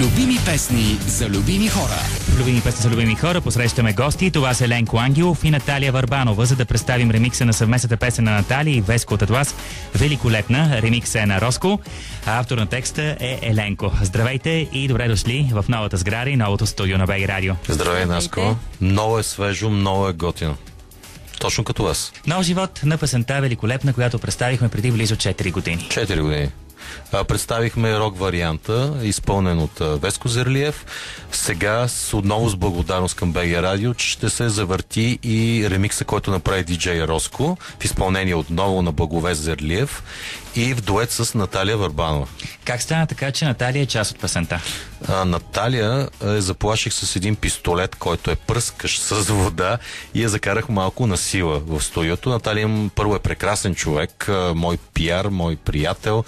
Любими песни за любими хора. Любими песни за любими хора. Посрещаме гости. Това са Еленко Ангелов и Наталия Върбанова, за да представим ремикса на съвместната песен на Наталия и Веско от Атлас. Великолепна. Ремикса е на Роско, а автор на текста е Еленко. Здравейте и добре дошли в новата сграда и новото студио на БГ Радио. Здравей, Наско. Много е свежо, много е готино. Точно като вас. Нов живот на песента Великолепна, която представихме преди близо 4 години. 4 години. Представихме рок варианта, изпълнен от Веско Зерлиев. Сега отново с благодарност към БГ Радио, че ще се завърти и ремикса, който направи диджей Роско, в изпълнение отново на Благовест Зерлиев и в дует с Наталия Върбанова. Как стана така, че Наталия е част от песента? Наталия заплаших с един пистолет, който е пръскащ с вода, и я закарах малко на сила в студиото. Наталия първо е прекрасен човек, мой пиар, мой приятел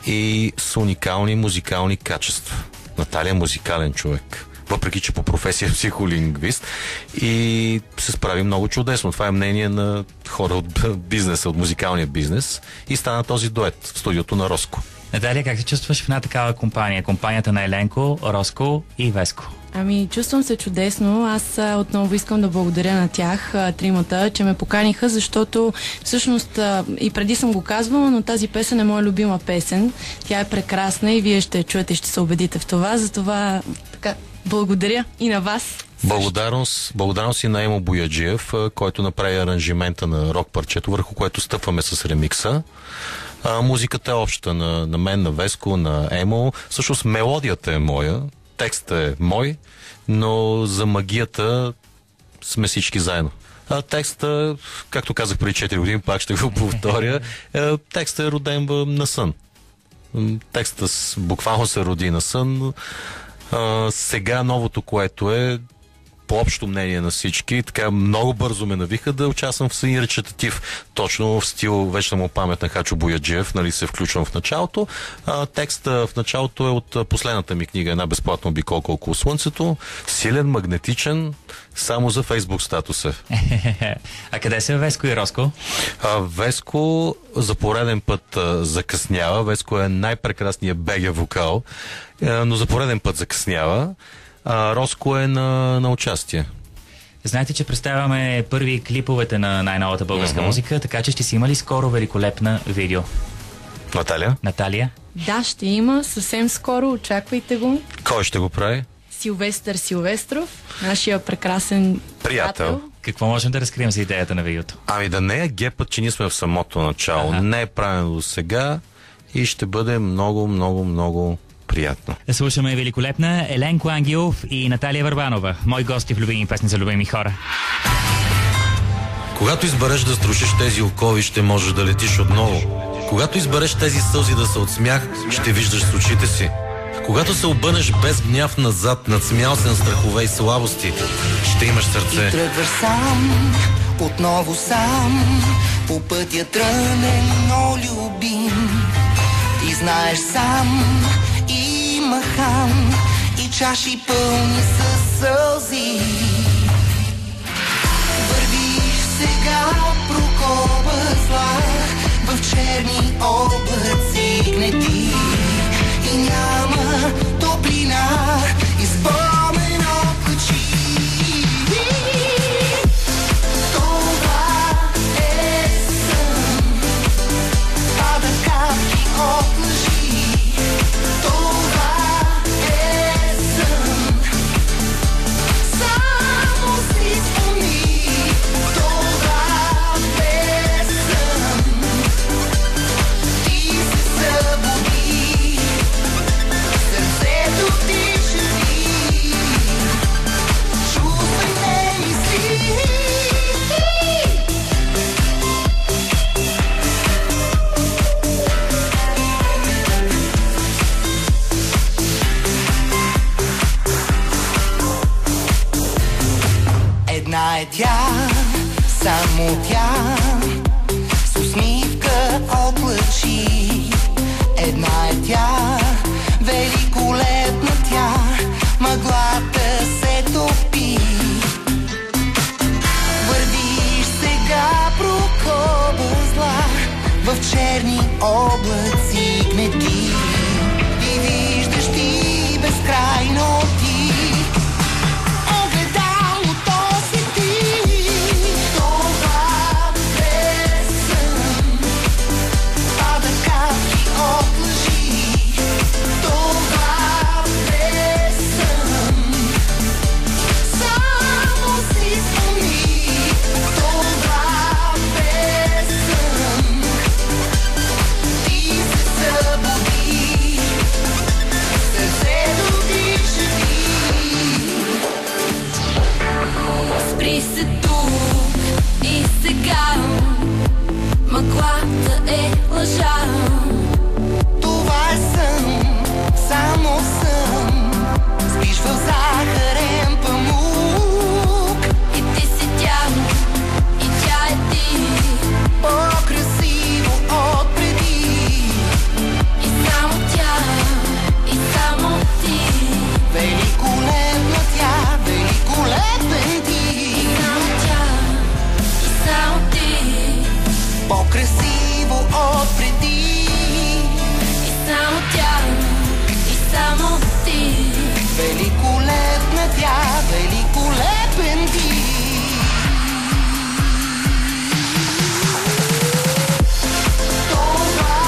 и с уникални музикални качества. Наталия е музикален човек, въпреки че по професия е психолингвист, и се справи много чудесно. Това е мнение на хора от бизнеса, от музикалния бизнес, и стана този дует в студиото на Роско. Наталия, как се чувстваш в една такава компания? Компанията на Еленко, Роско и Веско. Ами, чувствам се чудесно. Аз отново искам да благодаря на тях, тримата, че ме поканиха, защото всъщност и преди съм го казвала, но тази песен е моя любима песен. Тя е прекрасна и вие ще чуете и ще се убедите в това. Затова така, благодаря и на вас. Благодарност и на Емо Бояджиев, който направи аранжимента на рок парчето, върху което стъпваме с ремикса. Музиката е обща на мен, на Веско, на Емо. Всъщност мелодията е моя, текстът е мой, но за магията сме всички заедно. Текстът, както казах преди 4 години, пак ще го повторя, текстът е роден на сън. Текстът буквално се роди на сън. Сега новото, което е по общо мнение на всички, така много бързо ме навиха да участвам в един речитатив, точно в стил вечна му памет на Хачо Бояджиев, нали, се включвам в началото. Текста в началото е от последната ми книга, една безплатна обиколка около Слънцето, силен, магнетичен, само за Фейсбук статуса. А къде са Веско и Роско? Веско за пореден път закъснява. Веско е най-прекрасният БГ вокал, но за пореден път закъснява. Роско е на участие. Знаете, че представяме първи клиповете на най-новата българска музика, така че ще си имали скоро Великолепна видео. Наталия? Да, ще има съвсем скоро, очаквайте го. Кой ще го прави? Силвестър Силвестров, нашия прекрасен приятел. Какво можем да разкрием за идеята на видеото? Ами да не е гепът, че ние сме в самото начало. Не е правено до сега и ще бъде много, много, много приятно. Да слушаме Великолепна, Еленко Ангелов и Наталия Върбанова, мои гости в любими песни за любими хора. Когато избереш да струшиш тези окови, ще можеш да летиш отново. Когато избереш тези сълзи да са от смях, ще виждаш с очите си. Когато се обърнеш без гняв назад, надсмял се на страхове и слабости, ще имаш сърце. И тръгваш сам, отново сам, по пътя трънен, но любим. Ти знаеш сам, и махан, и чаши пълни със сълзи. Вървиш сега прокоба зла, в черни облаци гнети, и няма топлина, и спомен облачи. Това е сън, пада капки от лъжи. Това е сън, само си спомни. Това е сън, ти се събуди, сърцето ти шепти, чувствай ме мисли. Една е тя, само тя, с усмивка от лъчи. Една е тя, великолепна тя, мъглата се топи. Вървиш сега прокоба зла, в черни облаци гнети, и виждаш ти безкрай живота е лъжа. Това е сън, само сън. Спиш в захарен памук. И ти си тя, и тя е ти. По-красиво от преди. И само тя, и само ти. Великолепна тя, великолепен ти. И само тя, и само ти. По-красиво от преди. И само тя, и само ти. Великолепна тя, великолепен ти. Това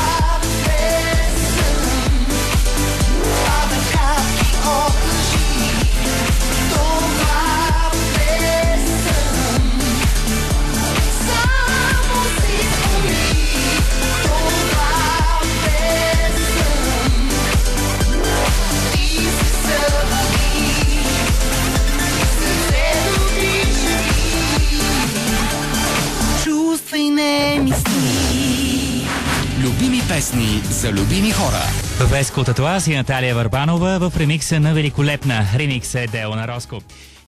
е сън. Падат капки от лъжи. Това е сън. Само си спомни. Това е сън. Ти се събуди. Сърцето ти живи. Чувства и не мисли. Любими песни за любими хора. Веско Татуаз и Наталия Върбанова в ремикса на Великолепна. Ремикс е дело на Роско.